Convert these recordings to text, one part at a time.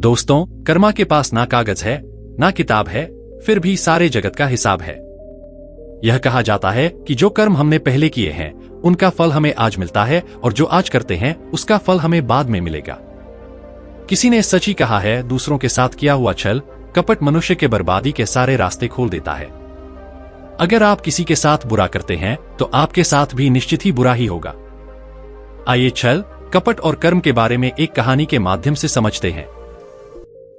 दोस्तों, कर्मा के पास ना कागज है ना किताब है, फिर भी सारे जगत का हिसाब है। यह कहा जाता है कि जो कर्म हमने पहले किए हैं उनका फल हमें आज मिलता है और जो आज करते हैं उसका फल हमें बाद में मिलेगा। किसी ने सच ही कहा है, दूसरों के साथ किया हुआ छल कपट मनुष्य के बर्बादी के सारे रास्ते खोल देता है। अगर आप किसी के साथ बुरा करते हैं तो आपके साथ भी निश्चित ही बुरा ही होगा। आइए छल, कपट और कर्म के बारे में एक कहानी के माध्यम से समझते हैं।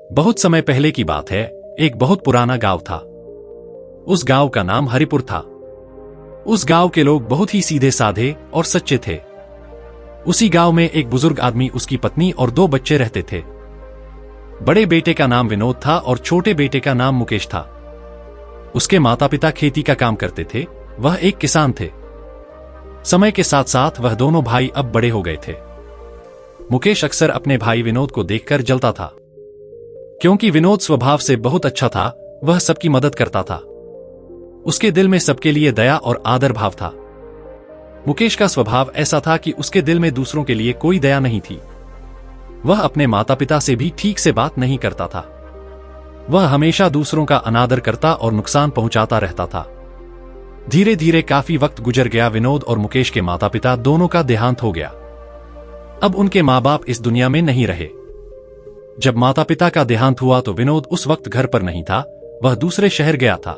बहुत समय पहले की बात है, एक बहुत पुराना गांव था। उस गांव का नाम हरिपुर था। उस गांव के लोग बहुत ही सीधे साधे और सच्चे थे। उसी गांव में एक बुजुर्ग आदमी, उसकी पत्नी और 2 बच्चे रहते थे। बड़े बेटे का नाम विनोद था और छोटे बेटे का नाम मुकेश था। उसके माता पिता खेती का काम करते थे, वह एक किसान थे। समय के साथ साथ वह दोनों भाई अब बड़े हो गए थे। मुकेश अक्सर अपने भाई विनोद को देखकर जलता था। क्योंकि विनोद स्वभाव से बहुत अच्छा था, वह सबकी मदद करता था। उसके दिल में सबके लिए दया और आदर भाव था। मुकेश का स्वभाव ऐसा था कि उसके दिल में दूसरों के लिए कोई दया नहीं थी। वह अपने माता पिता से भी ठीक से बात नहीं करता था। वह हमेशा दूसरों का अनादर करता और नुकसान पहुंचाता रहता था। धीरे धीरे काफी वक्त गुजर गया। विनोद और मुकेश के माता पिता दोनों का देहांत हो गया। अब उनके माँ बाप इस दुनिया में नहीं रहे। जब माता पिता का देहांत हुआ तो विनोद उस वक्त घर पर नहीं था, वह दूसरे शहर गया था।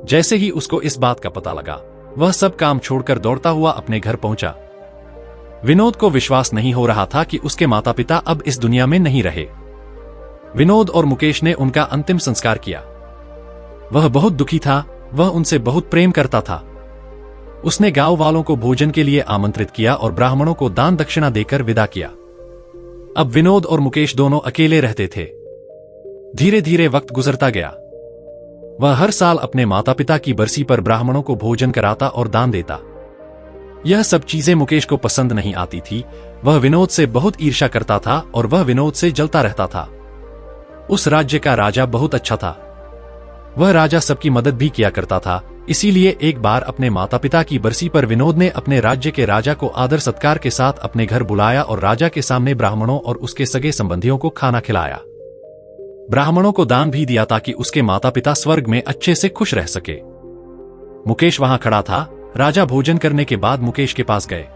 जैसे ही उसको इस बात का पता लगा, वह सब काम छोड़कर दौड़ता हुआ अपने घर पहुंचा। विनोद को विश्वास नहीं हो रहा था कि उसके माता पिता अब इस दुनिया में नहीं रहे। विनोद और मुकेश ने उनका अंतिम संस्कार किया। वह बहुत दुखी था, वह उनसे बहुत प्रेम करता था। उसने गांव वालों को भोजन के लिए आमंत्रित किया और ब्राह्मणों को दान दक्षिणा देकर विदा किया। अब विनोद और मुकेश दोनों अकेले रहते थे। धीरे धीरे वक्त गुजरता गया। वह हर साल अपने माता पिता की बरसी पर ब्राह्मणों को भोजन कराता और दान देता। यह सब चीजें मुकेश को पसंद नहीं आती थी। वह विनोद से बहुत ईर्ष्या करता था और वह विनोद से जलता रहता था। उस राज्य का राजा बहुत अच्छा था। वह राजा सबकी मदद भी किया करता था। इसीलिए एक बार अपने माता पिता की बरसी पर विनोद ने अपने राज्य के राजा को आदर सत्कार के साथ अपने घर बुलाया और राजा के सामने ब्राह्मणों और उसके सगे संबंधियों को खाना खिलाया। ब्राह्मणों को दान भी दिया ताकि उसके माता पिता स्वर्ग में अच्छे से खुश रह सके। मुकेश वहां खड़ा था। राजा भोजन करने के बाद मुकेश के पास गए।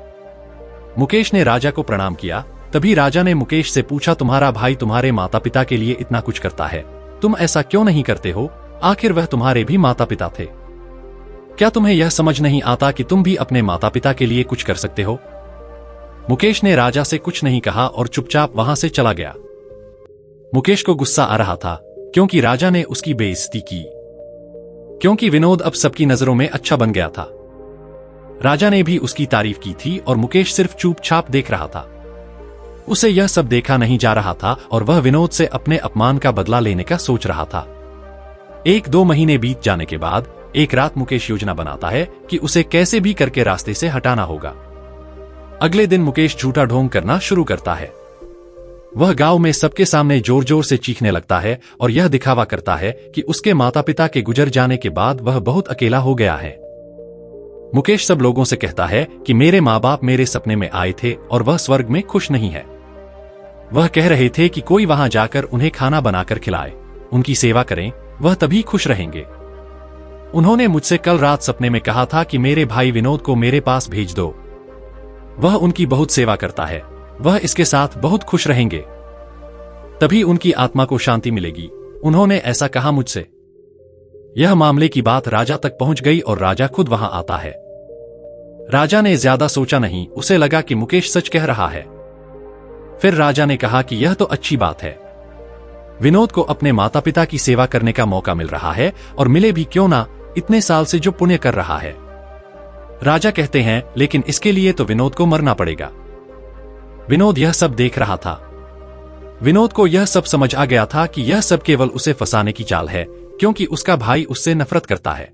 मुकेश ने राजा को प्रणाम किया। तभी राजा ने मुकेश से पूछा, तुम्हारा भाई तुम्हारे माता पिता के लिए इतना कुछ करता है, तुम ऐसा क्यों नहीं करते हो? आखिर वह तुम्हारे भी माता पिता थे। क्या तुम्हें यह समझ नहीं आता कि तुम भी अपने माता पिता के लिए कुछ कर सकते हो? मुकेश ने राजा से कुछ नहीं कहा और चुपचाप वहां से चला गया। मुकेश को गुस्सा आ रहा था क्योंकि राजा ने उसकी बेइज्जती की। क्योंकि विनोद अब सबकी नजरों में अच्छा बन गया था। राजा ने भी उसकी तारीफ की थी और मुकेश सिर्फ चुपचाप देख रहा था। उसे यह सब देखा नहीं जा रहा था और वह विनोद से अपने अपमान का बदला लेने का सोच रहा था। 1-2 महीने बीत जाने के बाद एक रात मुकेश योजना बनाता है कि उसे कैसे भी करके रास्ते से हटाना होगा। अगले दिन मुकेश झूठा ढोंग करना शुरू करता है। वह गांव में सबके सामने जोर जोर से चीखने लगता है और यह दिखावा करता है कि उसके माता पिता के गुजर जाने के बाद वह बहुत अकेला हो गया है। मुकेश सब लोगों से कहता है कि मेरे माँ बाप मेरे सपने में आए थे और वह स्वर्ग में खुश नहीं है। वह कह रहे थे कि कोई वहां जाकर उन्हें खाना बनाकर खिलाए, उनकी सेवा करें, वह तभी खुश रहेंगे। उन्होंने मुझसे कल रात सपने में कहा था कि मेरे भाई विनोद को मेरे पास भेज दो, वह उनकी बहुत सेवा करता है, वह इसके साथ बहुत खुश रहेंगे, तभी उनकी आत्मा को शांति मिलेगी। उन्होंने ऐसा कहा मुझसे। यह मामले की बात राजा तक पहुंच गई और राजा खुद वहां आता है। राजा ने ज्यादा सोचा नहीं, उसे लगा कि मुकेश सच कह रहा है। फिर राजा ने कहा कि यह तो अच्छी बात है, विनोद को अपने माता पिता की सेवा करने का मौका मिल रहा है और मिले भी क्यों ना, इतने साल से जो पुण्य कर रहा है। राजा कहते हैं, लेकिन इसके लिए तो विनोद को मरना पड़ेगा। विनोद यह सब देख रहा था। विनोद को यह सब समझ आ गया था कि यह सब केवल उसे फंसाने की चाल है, क्योंकि उसका भाई उससे नफरत करता है।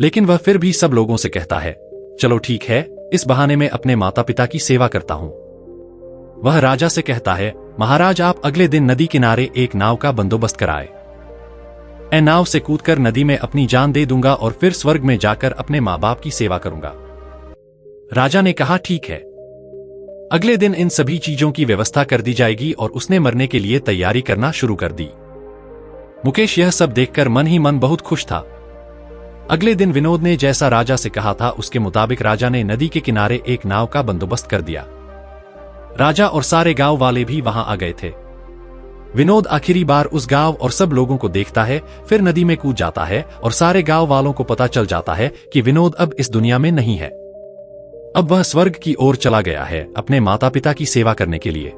लेकिन वह फिर भी सब लोगों से कहता है, चलो ठीक है, इस बहाने में अपने माता पिता की सेवा करता हूं। वह राजा से कहता है, महाराज आप अगले दिन नदी किनारे एक नाव का बंदोबस्त कराए। मैं नाव से कूदकर नदी में अपनी जान दे दूंगा और फिर स्वर्ग में जाकर अपने माँ बाप की सेवा करूंगा। राजा ने कहा ठीक है। अगले दिन इन सभी चीजों की व्यवस्था कर दी जाएगी और उसने मरने के लिए तैयारी करना शुरू कर दी। मुकेश यह सब देखकर मन ही मन बहुत खुश था। अगले दिन विनोद ने जैसा राजा से कहा था उसके मुताबिक राजा ने नदी के किनारे एक नाव का बंदोबस्त कर दिया। राजा और सारे गांव वाले भी वहां आ गए थे। विनोद आखिरी बार उस गांव और सब लोगों को देखता है, फिर नदी में कूद जाता है और सारे गांव वालों को पता चल जाता है कि विनोद अब इस दुनिया में नहीं है। अब वह स्वर्ग की ओर चला गया है अपने माता पिता की सेवा करने के लिए।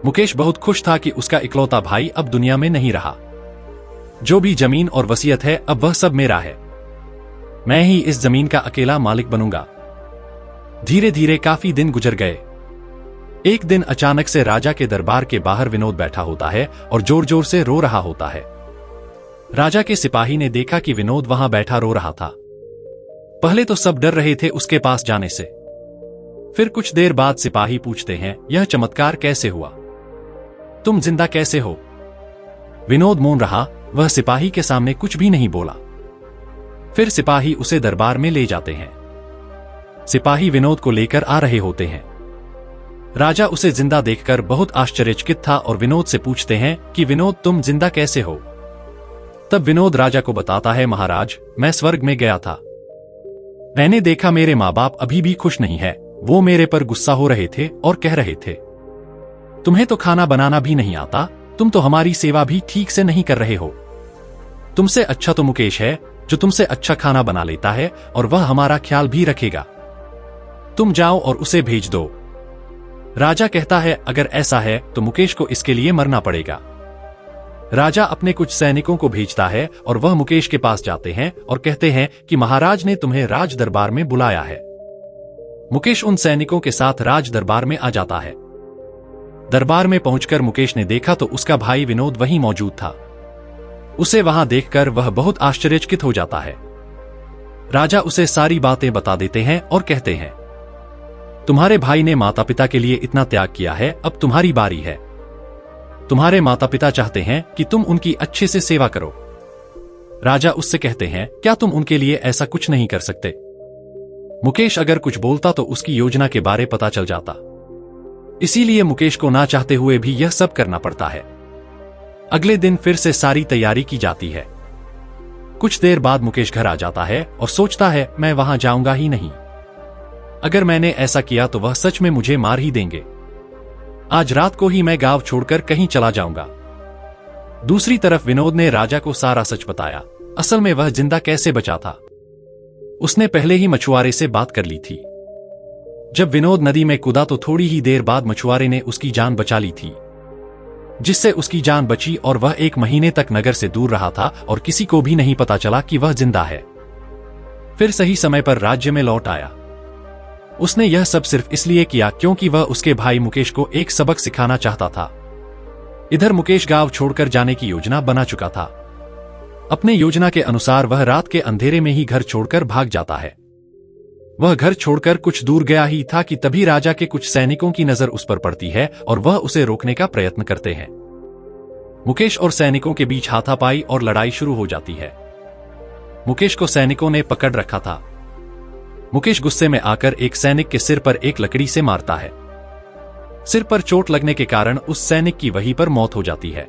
मुकेश बहुत खुश था कि उसका इकलौता भाई अब दुनिया में नहीं रहा। जो भी जमीन और वसीयत है अब वह सब मेरा है। मैं ही इस जमीन का अकेला मालिक बनूंगा। धीरे धीरे काफी दिन गुजर गए। एक दिन अचानक से राजा के दरबार के बाहर विनोद बैठा होता है और जोर जोर से रो रहा होता है। राजा के सिपाही ने देखा कि विनोद वहां बैठा रो रहा था। पहले तो सब डर रहे थे उसके पास जाने से। फिर कुछ देर बाद सिपाही पूछते हैं, यह चमत्कार कैसे हुआ? तुम जिंदा कैसे हो? विनोद मौन रहा, वह सिपाही के सामने कुछ भी नहीं बोला। फिर सिपाही उसे दरबार में ले जाते हैं। सिपाही विनोद को लेकर आ रहे होते हैं। राजा उसे जिंदा देखकर बहुत आश्चर्यचकित था और विनोद से पूछते हैं कि विनोद तुम जिंदा कैसे हो? तब विनोद राजा को बताता है, महाराज मैं स्वर्ग में गया था। मैंने देखा मेरे माँ बाप अभी भी खुश नहीं है। वो मेरे पर गुस्सा हो रहे थे और कह रहे थे, तुम्हें तो खाना बनाना भी नहीं आता, तुम तो हमारी सेवा भी ठीक से नहीं कर रहे हो। तुमसे अच्छा तो मुकेश है जो तुमसे अच्छा खाना बना लेता है और वह हमारा ख्याल भी रखेगा। तुम जाओ और उसे भेज दो। राजा कहता है, अगर ऐसा है तो मुकेश को इसके लिए मरना पड़ेगा। राजा अपने कुछ सैनिकों को भेजता है और वह मुकेश के पास जाते हैं और कहते हैं कि महाराज ने तुम्हें राज दरबार में बुलाया है। मुकेश उन सैनिकों के साथ राज दरबार में आ जाता है। दरबार में पहुंचकर मुकेश ने देखा तो उसका भाई विनोद वहीं मौजूद था। उसे वहां देखकर वह बहुत आश्चर्यचकित हो जाता है। राजा उसे सारी बातें बता देते हैं और कहते हैं, तुम्हारे भाई ने माता पिता के लिए इतना त्याग किया है, अब तुम्हारी बारी है। तुम्हारे माता पिता चाहते हैं कि तुम उनकी अच्छे से सेवा करो। राजा उससे कहते हैं, क्या तुम उनके लिए ऐसा कुछ नहीं कर सकते? मुकेश अगर कुछ बोलता तो उसकी योजना के बारे पता चल जाता। इसीलिए मुकेश को ना चाहते हुए भी यह सब करना पड़ता है। अगले दिन फिर से सारी तैयारी की जाती है। कुछ देर बाद मुकेश घर आ जाता है और सोचता है, मैं वहां जाऊंगा ही नहीं। अगर मैंने ऐसा किया तो वह सच में मुझे मार ही देंगे। आज रात को ही मैं गांव छोड़कर कहीं चला जाऊंगा। दूसरी तरफ विनोद ने राजा को सारा सच बताया। असल में वह जिंदा कैसे बचा था, उसने पहले ही मछुआरे से बात कर ली थी। जब विनोद नदी में कूदा तो थोड़ी ही देर बाद मछुआरे ने उसकी जान बचा ली थी, जिससे उसकी जान बची और वह 1 महीने तक नगर से दूर रहा था और किसी को भी नहीं पता चला कि वह जिंदा है। फिर सही समय पर राज्य में लौट आया। उसने यह सब सिर्फ इसलिए किया क्योंकि वह उसके भाई मुकेश को एक सबक सिखाना चाहता था। इधर मुकेश गांव छोड़कर जाने की योजना बना चुका था। अपने योजना के अनुसार वह रात के अंधेरे में ही घर छोड़कर भाग जाता है। वह घर छोड़कर कुछ दूर गया ही था कि तभी राजा के कुछ सैनिकों की नजर उस पर पड़ती है और वह उसे रोकने का प्रयत्न करते हैं। मुकेश और सैनिकों के बीच हाथापाई और लड़ाई शुरू हो जाती है। मुकेश को सैनिकों ने पकड़ रखा था। मुकेश गुस्से में आकर एक सैनिक के सिर पर एक लकड़ी से मारता है। सिर पर चोट लगने के कारण उस सैनिक की वहीं पर मौत हो जाती है।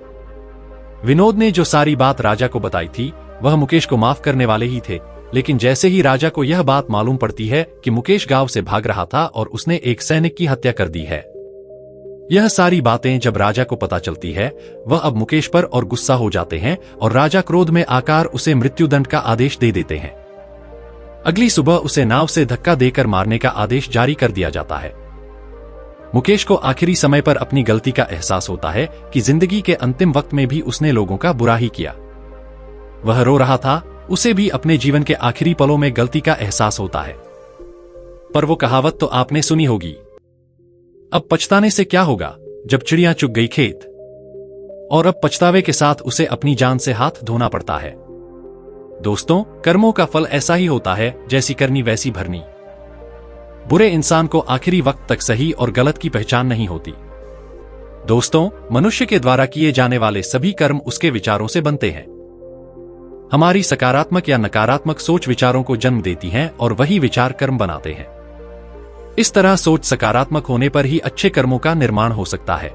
विनोद ने जो सारी बात राजा को बताई थी वह मुकेश को माफ करने वाले ही थे, लेकिन जैसे ही राजा को यह बात मालूम पड़ती है कि मुकेश गांव से भाग रहा था और उसने एक सैनिक की हत्या कर दी है, यह सारी बातें जब राजा को पता चलती है वह अब मुकेश पर और गुस्सा हो जाते हैं और राजा क्रोध में आकर उसे मृत्युदंड का आदेश दे देते हैं। अगली सुबह उसे नाव से धक्का देकर मारने का आदेश जारी कर दिया जाता है। मुकेश को आखिरी समय पर अपनी गलती का एहसास होता है कि जिंदगी के अंतिम वक्त में भी उसने लोगों का बुरा ही किया। वह रो रहा था, उसे भी अपने जीवन के आखिरी पलों में गलती का एहसास होता है। पर वो कहावत तो आपने सुनी होगी, अब पछताने से क्या होगा जब चिड़िया चुग गई खेत। और अब पछतावे के साथ उसे अपनी जान से हाथ धोना पड़ता है। दोस्तों, कर्मों का फल ऐसा ही होता है, जैसी करनी वैसी भरनी। बुरे इंसान को आखिरी वक्त तक सही और गलत की पहचान नहीं होती। दोस्तों, मनुष्य के द्वारा किए जाने वाले सभी कर्म उसके विचारों से बनते हैं। हमारी सकारात्मक या नकारात्मक सोच विचारों को जन्म देती हैं और वही विचार कर्म बनाते हैं। इस तरह सोच सकारात्मक होने पर ही अच्छे कर्मों का निर्माण हो सकता है।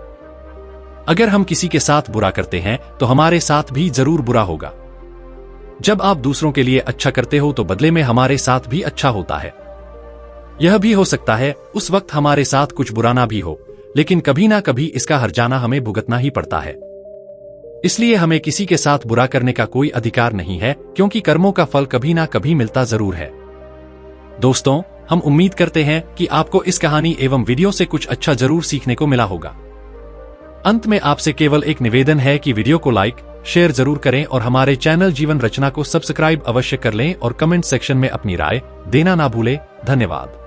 अगर हम किसी के साथ बुरा करते हैं तो हमारे साथ भी जरूर बुरा होगा। जब आप दूसरों के लिए अच्छा करते हो तो बदले में हमारे साथ भी अच्छा होता है। यह भी हो सकता है उस वक्त हमारे साथ कुछ बुरा ना भी हो, लेकिन कभी ना कभी इसका हर्जाना हमें भुगतना ही पड़ता है। इसलिए हमें किसी के साथ बुरा करने का कोई अधिकार नहीं है, क्योंकि कर्मों का फल कभी ना कभी मिलता जरूर है। दोस्तों, हम उम्मीद करते हैं कि आपको इस कहानी एवं वीडियो से कुछ अच्छा जरूर सीखने को मिला होगा। अंत में आपसे केवल एक निवेदन है कि वीडियो को लाइक, शेयर जरूर करें और हमारे चैनल जीवन रचना को सब्सक्राइब अवश्य कर लें और कमेंट सेक्शन में अपनी राय देना ना भूलें। धन्यवाद।